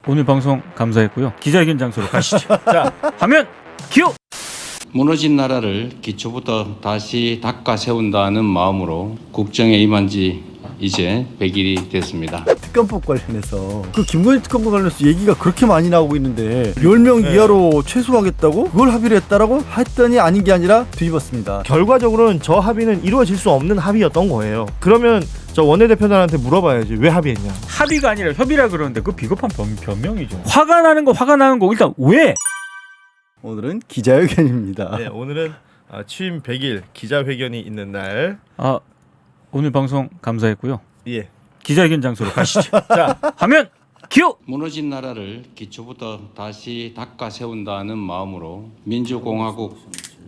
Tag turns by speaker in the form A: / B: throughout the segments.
A: 오늘 방송 감사했고요. 기자회견 장소로 가시죠. 자, 화면 큐!
B: 무너진 나라를 기초부터 다시 닦아 세운다는 마음으로 국정에 임한 지 이제 100일이 됐습니다.
C: 특검법 관련해서 그 김건희 특검법 관련해서 얘기가 그렇게 많이 나오고 있는데 10명 이하로 최소화하겠다고? 그걸 합의를 했다라고? 했더니 아닌 게 아니라 뒤집었습니다.
D: 결과적으로는 저 합의는 이루어질 수 없는 합의였던 거예요. 그러면 저 원내대표단한테 물어봐야지 왜 합의했냐.
A: 합의가 아니라 협의라 그러는데 그 비겁한 변명이죠. 화가 나는 거 일단 왜?
C: 오늘은 기자회견입니다.
D: 네, 오늘은 취임 100일 기자회견이 있는 날.
A: 오늘 방송 감사했고요.
D: 예.
A: 기자회견 장소로 가시죠. 자, 화면 큐!
B: 무너진 나라를 기초부터 다시 닦아 세운다는 마음으로 민주공화국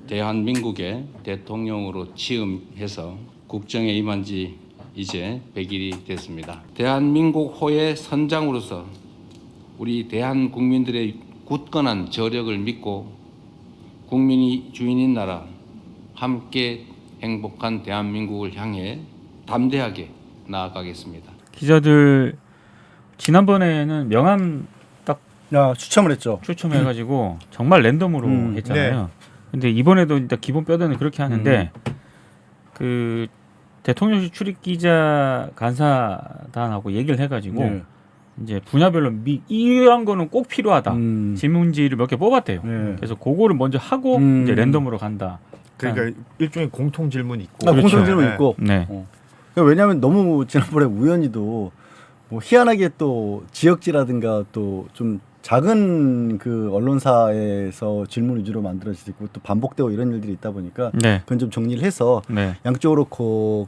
B: 대한민국의 대통령으로 취임해서 국정에 임한 지 이제 100일이 됐습니다. 대한민국호의 선장으로서 우리 대한국민들의 굳건한 저력을 믿고 국민이 주인인 나라, 함께 행복한 대한민국을 향해 담대하게 나아가겠습니다.
A: 기자들 지난번에는 명함 딱
C: 추첨을 했죠.
A: 추첨해가지고 정말 랜덤으로 했잖아요. 근데 이번에도 일단 기본 뼈대는 그렇게 하는데 그 대통령실 출입 기자 간사단하고 얘기를 해가지고 이제 분야별로 이런 거는 꼭 필요하다 질문지를 몇 개 뽑았대요. 그래서 그거를 먼저 하고 이제 랜덤으로 간다.
D: 그러니까 일종의 공통 질문이 있고.
C: 공통
A: 그렇죠.
C: 질문 있고.
A: 네.
C: 왜냐하면 너무 지난번에 우연히도 뭐 희한하게 또 지역지라든가 또 좀 작은 그 언론사에서 질문 위주로 만들어지고 또 반복되고 이런 일들이 있다 보니까 그건 좀 정리를 해서 양쪽으로 그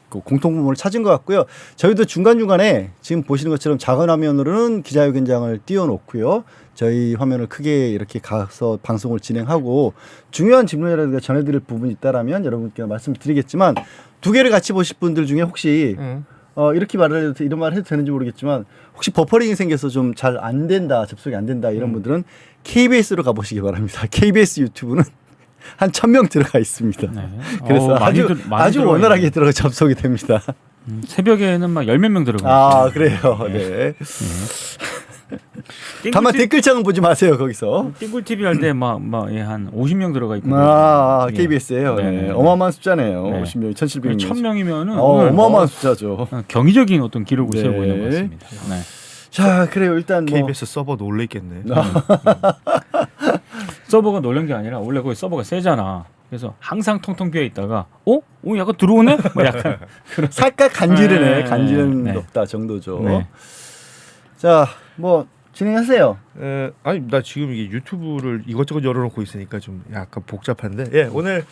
C: 공통 부분을 찾은 것 같고요. 저희도 중간중간에 지금 보시는 것처럼 작은 화면으로는 기자회견장을 띄워놓고요. 저희 화면을 크게 이렇게 가서 방송을 진행하고 중요한 질문이라든가 전해드릴 부분이 있다라면 여러분께 말씀드리겠지만 두 개를 같이 보실 분들 중에 혹시 이렇게 이런 말을 해도 되는지 모르겠지만 혹시 버퍼링이 생겨서 좀 잘 안 된다, 접속이 안 된다 이런 분들은 KBS로 가보시기 바랍니다. KBS 유튜브는 한 1000명 들어가 있습니다. 그래서 아주 원활하게 들어가 접속이 됩니다.
A: 새벽에는 막 10몇 명 들어가요.
C: 그래요. 네. 다만 댓글창은 보지 마세요. 거기서.
A: 띵굴TV 할 때 막 한 50명 들어가 있고.
C: KBS예요. 네. 어마어마한 숫자네요. 50명, 1700명.
A: 1000명이면은
C: 어마어마한 숫자죠.
A: 경이적인 어떤 기록을 세우고 있는 것 같습니다. 네.
C: 자, 그래요. 일단
D: KBS 서버 놀래 있겠네.
A: 서버가 놀란 게 아니라 원래 거기 서버가 세잖아. 그래서 항상 텅텅 비어 있다가 약간 들어오네? 뭐 약간 그런
C: 살짝 간지르네. 간지는 높다 정도죠. 자, 뭐 진행하세요.
D: 아니 나 지금 이게 유튜브를 이것저것 열어놓고 있으니까 좀 약간 복잡한데 오늘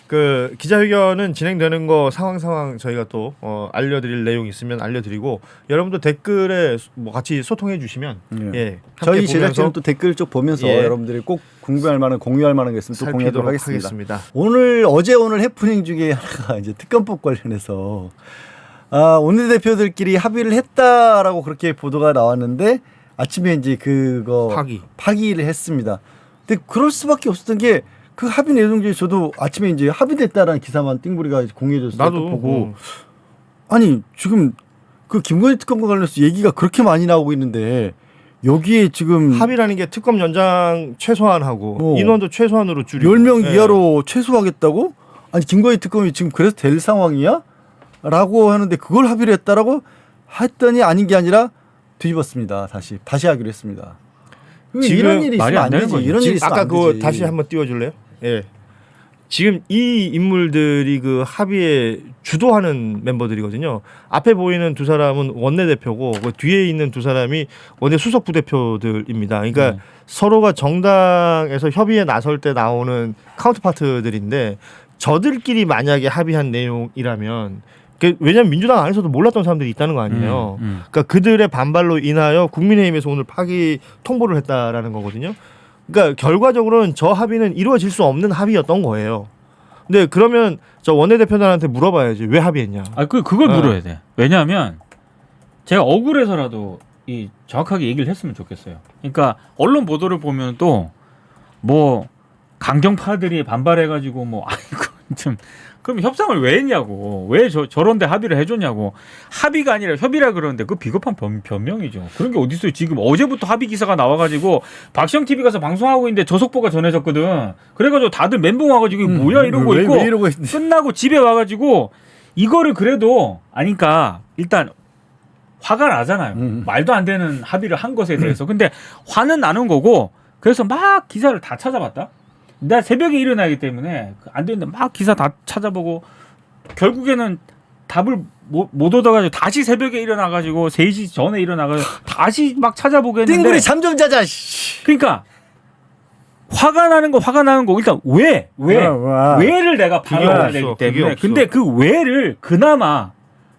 D: 그 기자회견은 진행되는 거 상황 저희가 또 알려드릴 내용 있으면 알려드리고 여러분도 댓글에 뭐 같이 소통해 주시면
C: 저희 제작진은 또 댓글 쪽 보면서 여러분들이 꼭 궁금할 만한 공유할 만한 게 있으면 또 공유하도록 하겠습니다. 오늘 해프닝 중에 하나가 이제 특검법 관련해서 원내대표들끼리 합의를 했다라고 그렇게 보도가 나왔는데 아침에 이제 그거 파기를 했습니다. 근데 그럴 수밖에 없었던 게 그 합의 내용 중에 저도 아침에 이제 합의됐다라는 기사만 띵구리가 공개해줘서 나도 보고 아니 지금 그 김건희 특검과 관련해서 얘기가 그렇게 많이 나오고 있는데 여기에 지금
D: 합의라는 게 특검 연장 최소한하고 인원도 최소한으로 줄이고
C: 10명 이하로 최소화하겠다고? 아니 김건희 특검이 지금 그래서 될 상황이야? 라고 하는데 그걸 합의를 했다라고 했더니 아닌 게 아니라 뒤집었습니다. 다시 하기로 했습니다. 지금 이런 일이 있으면 안 되지. 이런 일이 있으면
D: 아까
C: 안
D: 그거
C: 되지.
D: 다시 한번 띄워줄래요? 지금 이 인물들이 그 합의에 주도하는 멤버들이거든요. 앞에 보이는 두 사람은 원내대표고 그 뒤에 있는 두 사람이 원내 수석 부대표들입니다. 그러니까 서로가 정당에서 협의에 나설 때 나오는 카운터파트들인데 저들끼리 만약에 합의한 내용이라면 왜냐하면 민주당 안에서도 몰랐던 사람들이 있다는 거 아니에요. 그러니까 그들의 반발로 인하여 국민의힘에서 오늘 파기 통보를 했다라는 거거든요. 그러니까 결과적으로는 저 합의는 이루어질 수 없는 합의였던 거예요. 근데 그러면 저 원내대표단한테 물어봐야지 왜 합의했냐.
A: 그걸 물어야 돼. 왜냐하면 제가 억울해서라도 정확하게 얘기를 했으면 좋겠어요. 그러니까 언론 보도를 보면 또 뭐 강경파들이 반발해가지고 뭐 아이고 좀 그럼 협상을 왜 했냐고. 왜 저런데 합의를 해줬냐고. 합의가 아니라 협의라 그러는데 그 비겁한 변명이죠. 그런 게 어디 있어요. 지금 어제부터 합의 기사가 나와가지고 박시영 TV 가서 방송하고 있는데 저속보가 전해졌거든. 그래가지고 다들 멘붕 와가지고 이거 뭐야 이러고
C: 왜
A: 있고
C: 이러고 있는지.
A: 끝나고 집에 와가지고 이거를 그래도 아니까 일단 화가 나잖아요. 말도 안 되는 합의를 한 것에 대해서. 근데 화는 나는 거고 그래서 막 기사를 다 찾아봤다. 나 새벽에 일어나기 때문에 안 되는데 막 기사 다 찾아보고 결국에는 답을 못 얻어가지고 다시 새벽에 일어나가지고 3시 전에 일어나가지고 다시 막 찾아보고 했는데
C: 띵구리 잠 좀 자자. 씨.
A: 그러니까 화가 나는 거 일단 왜를 내가 반영해야 되기 때문에 근데 그 왜를 그나마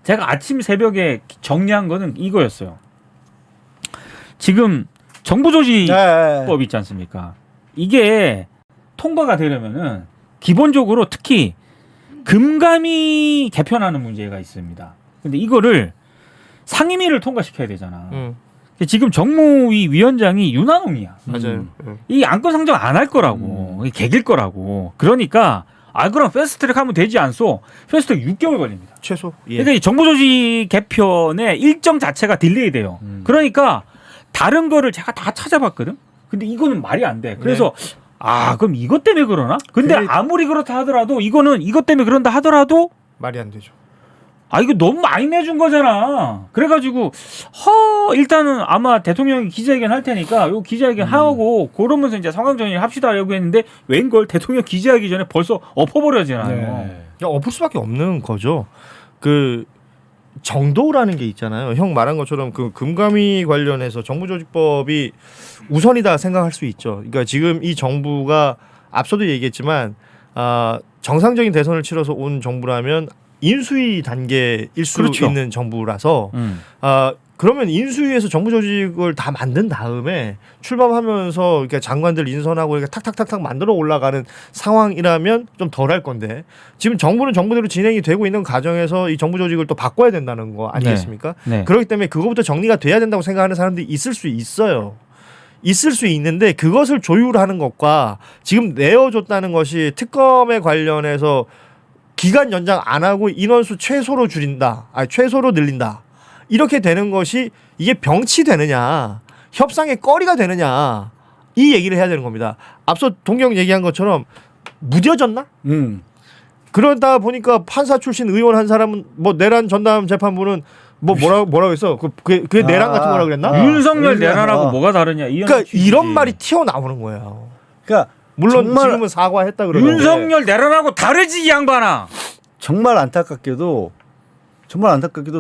A: 제가 아침 새벽에 정리한 거는 이거였어요. 지금 정부조직법 있지 않습니까? 이게 통과가 되려면은 기본적으로 특히 금감위 개편하는 문제가 있습니다. 근데 이거를 상임위를 통과시켜야 되잖아. 지금 정무위 위원장이 윤한홍이야.
D: 맞아요.
A: 이 안건 상정 안 할 거라고. 이게 개길 거라고. 그러니까 그럼 패스트트랙 하면 되지 않소? 패스트트랙 6개월 걸립니다.
D: 최소. 예.
A: 그러니까 이 정부조직 개편의 일정 자체가 딜레이 돼요. 그러니까 다른 거를 제가 다 찾아봤거든. 근데 이거는 말이 안 돼. 그래서 그럼 이것 때문에 그러나? 근데 아무리 그렇다 하더라도 이거는 이것 때문에 그런다 하더라도
D: 말이 안 되죠.
A: 이거 너무 많이 내준 거잖아. 그래가지고 일단은 아마 대통령이 기자회견 할 테니까 요 기자회견 하고 그러면서 이제 상황 정리를 합시다 하려고 했는데 웬걸 대통령 기자하기 전에 벌써 엎어버려지나요.
C: 네.
D: 그냥 엎을 수밖에 없는 거죠. 그 정도라는 게 있잖아요. 형 말한 것처럼 그 금감위 관련해서 정부조직법이 우선이다 생각할 수 있죠. 그러니까 지금 이 정부가 앞서도 얘기했지만 정상적인 대선을 치러서 온 정부라면 인수위 단계일 수
A: 그렇죠.
D: 있는 정부라서 그러면 인수위에서 정부 조직을 다 만든 다음에 출범하면서 이렇게 장관들 인선하고 이렇게 탁탁탁탁 만들어 올라가는 상황이라면 좀 덜할 건데 지금 정부는 정부대로 진행이 되고 있는 과정에서 이 정부 조직을 또 바꿔야 된다는 거 아니겠습니까?
A: 네.
D: 그렇기 때문에 그거부터 정리가 돼야 된다고 생각하는 사람들이 있을 수 있어요. 있을 수 있는데 그것을 조율하는 것과 지금 내어줬다는 것이 특검에 관련해서 기간 연장 안 하고 인원수 최소로 줄인다. 최소로 늘린다. 이렇게 되는 것이 이게 병치 되느냐, 협상의 꺼리가 되느냐, 이 얘기를 해야 되는 겁니다. 앞서 동경 얘기한 것처럼 무뎌졌나? 그러다 보니까 판사 출신 의원 한 사람은 뭐 내란 전담 재판부는 뭐라고 했어? 그게 내란 같은 거라 그랬나?
A: 윤석열 내란하고 뭐가 다르냐?
D: 그러니까 이런 말이 튀어나오는 거예요.
C: 그러니까
D: 물론
C: 정말
D: 지금은 사과했다 그러는데
A: 윤석열 내란하고 다르지 이 양반아.
C: 정말 안타깝게도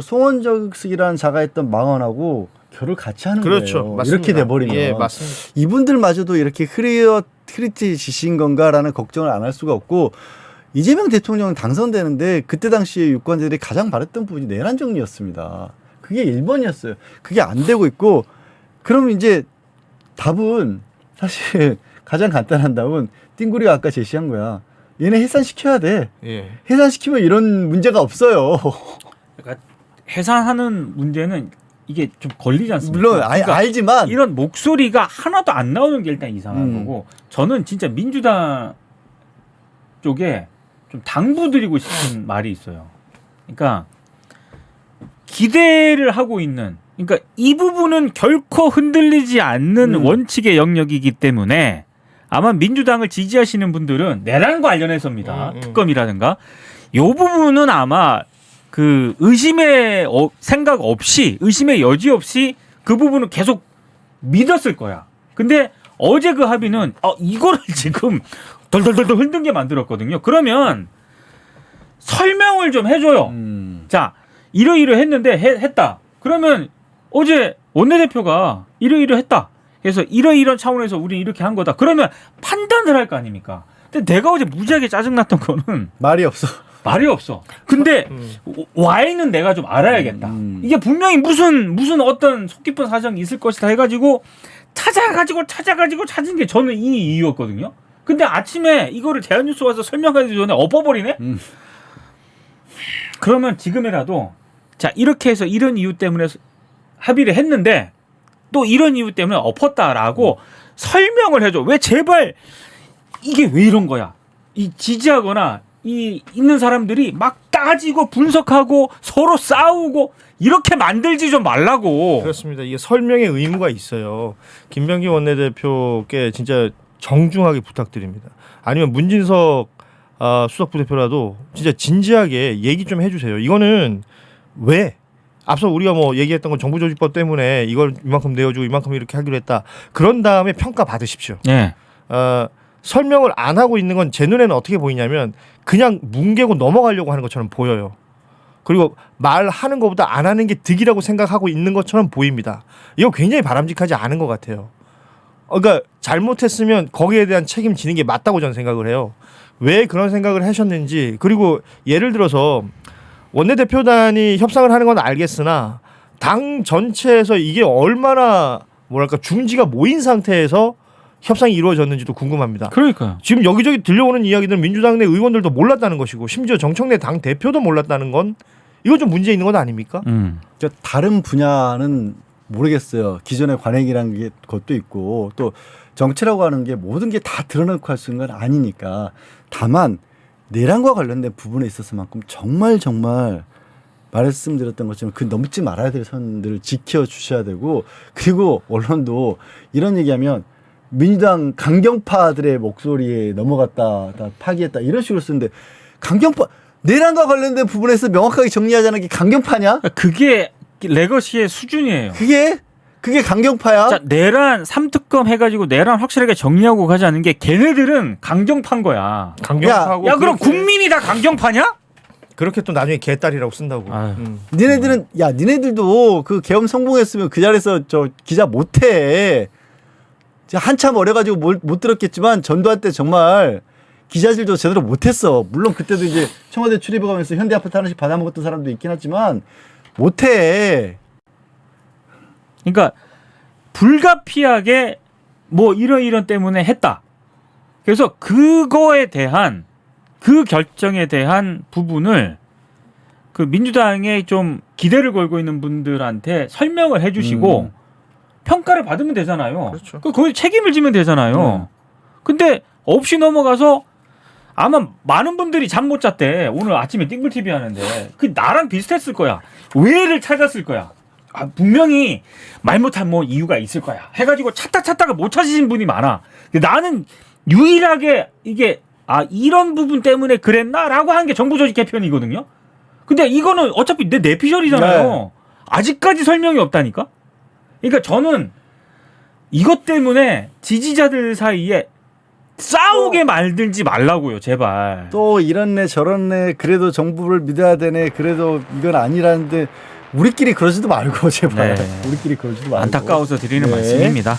C: 송원적이라는 자가 했던 망언하고 결을 같이 하는
D: 그렇죠.
C: 거예요.
D: 맞습니다.
C: 이렇게 돼버리면
D: 예, 맞습니다.
C: 이분들마저도 이렇게 흐릿해지신 건가라는 걱정을 안 할 수가 없고 이재명 대통령 당선되는데 그때 당시에 유권자들이 가장 바랬던 부분이 내란 정리였습니다. 그게 1번이었어요. 그게 안 되고 있고 그럼 이제 답은 사실 가장 간단한 답은 띵구리가 아까 제시한 거야. 얘네 해산시켜야 돼.
D: 예.
C: 해산시키면 이런 문제가 없어요.
A: 그러니까 해산하는 문제는 이게 좀 걸리지 않습니까?
C: 물론
A: 그러니까
C: 알지만
A: 이런 목소리가 하나도 안 나오는 게 일단 이상한 거고 저는 진짜 민주당 쪽에 좀 당부드리고 싶은 말이 있어요. 그러니까 기대를 하고 있는 그러니까 이 부분은 결코 흔들리지 않는 원칙의 영역이기 때문에 아마 민주당을 지지하시는 분들은 내란과 관련해서입니다. 특검이라든가 이 부분은 아마 그 의심의 생각 없이 의심의 여지 없이 그 부분은 계속 믿었을 거야. 근데 어제 그 합의는 이거를 지금 덜덜덜 흔들게 만들었거든요. 그러면 설명을 좀 해줘요. 자 이러이러했는데 했다. 그러면 어제 원내대표가 이러이러했다. 그래서 이런 차원에서 우리 이렇게 한 거다. 그러면 판단을 할 거 아닙니까? 근데 내가 어제 무지하게 짜증났던 거는
C: 말이 없어.
A: 말이 없어. 근데 Y는 내가 좀 알아야겠다. 이게 분명히 무슨 어떤 속 깊은 사정이 있을 것이다 해가지고 찾아가지고 찾은 게 저는 이 이유였거든요. 근데 아침에 이거를 대한뉴스 와서 설명하기 전에 엎어버리네? 그러면 지금이라도 자 이렇게 해서 이런 이유 때문에 합의를 했는데 또 이런 이유 때문에 엎었다라고 설명을 해줘. 왜 제발 이게 왜 이런 거야? 이 지지하거나 이 있는 사람들이 막 따지고 분석하고 서로 싸우고 이렇게 만들지 좀 말라고.
D: 그렇습니다. 이게 설명의 의무가 있어요. 김병기 원내대표께 진짜 정중하게 부탁드립니다. 아니면 문진석 수석 부대표라도 진짜 진지하게 얘기 좀 해주세요. 이거는 왜? 앞서 우리가 뭐 얘기했던 건 정부조직법 때문에 이걸 이만큼 내어주고 이만큼 이렇게 하기로 했다. 그런 다음에 평가 받으십시오.
A: 예.
D: 설명을 안 하고 있는 건 제 눈에는 어떻게 보이냐면 그냥 뭉개고 넘어가려고 하는 것처럼 보여요. 그리고 말하는 것보다 안 하는 게 득이라고 생각하고 있는 것처럼 보입니다. 이거 굉장히 바람직하지 않은 것 같아요. 그러니까 잘못했으면 거기에 대한 책임지는 게 맞다고 저는 생각을 해요. 왜 그런 생각을 하셨는지, 그리고 예를 들어서 원내대표단이 협상을 하는 건 알겠으나 당 전체에서 이게 얼마나 뭐랄까 중지가 모인 상태에서 협상이 이루어졌는지도 궁금합니다.
A: 그러니까요.
D: 지금 여기저기 들려오는 이야기들은 민주당 내 의원들도 몰랐다는 것이고 심지어 정청래 당 대표도 몰랐다는 건 이거 좀 문제 있는 건 아닙니까?
C: 그러니까 다른 분야는 모르겠어요. 기존의 관행이라는 게 것도 있고 또 정치라고 하는 게 모든 게 다 드러내고 할 수 있는 건 아니니까 다만 내란과 관련된 부분에 있어서만큼 정말 말씀드렸던 것처럼 그 넘지 말아야 될 선들을 지켜주셔야 되고 그리고 언론도 이런 얘기하면 민주당 강경파들의 목소리에 넘어갔다, 파기했다 이런 식으로 쓰는데 강경파 내란과 관련된 부분에서 명확하게 정리하자는 게 강경파냐?
A: 그게 레거시의 수준이에요.
C: 그게 강경파야?
A: 자, 내란 3특검 해가지고 내란 확실하게 정리하고 가자는 게 걔네들은 강경파인 거야.
D: 강경파고
A: 야 그럼 국민이 다 강경파냐?
D: 그렇게 또 나중에 개딸이라고 쓴다고.
C: 니네들은 니네들도 그 계엄 성공했으면 그 자리에서 저 기자 못해. 한참 어려가지고 못 들었겠지만 전두환 때 정말 기자질도 제대로 못했어. 물론 그때도 이제 청와대 출입해가면서 현대아파트 하나씩 받아먹었던 사람도 있긴 하지만 못해.
A: 그러니까 불가피하게 뭐 이런 때문에 했다. 그래서 그거에 대한 그 결정에 대한 부분을 그 민주당에 좀 기대를 걸고 있는 분들한테 설명을 해주시고 평가를 받으면 되잖아요.
D: 그렇죠.
A: 거기 책임을 지면 되잖아요. 근데 없이 넘어가서 아마 많은 분들이 잠 못 잤대. 오늘 아침에 띵글TV 하는데 그 나랑 비슷했을 거야. 왜를 찾았을 거야. 분명히 말 못한 뭐 이유가 있을 거야. 해가지고 찾다가 못 찾으신 분이 많아. 근데 나는 유일하게 이게 이런 부분 때문에 그랬나라고 하는 게 정부조직 개편이거든요. 근데 이거는 어차피 내 내피셜이잖아요.
C: 네.
A: 아직까지 설명이 없다니까. 그러니까 저는 이것 때문에 지지자들 사이에 싸우게 만들지 말라고요, 제발.
C: 또 이런 애 저런 애 그래도 정부를 믿어야 되네. 그래도 이건 아니라는데 우리끼리 그러지도 말고 제발.
A: 네.
C: 우리끼리 그러지도 말고.
A: 안타까워서 드리는
C: 네.
A: 말씀입니다.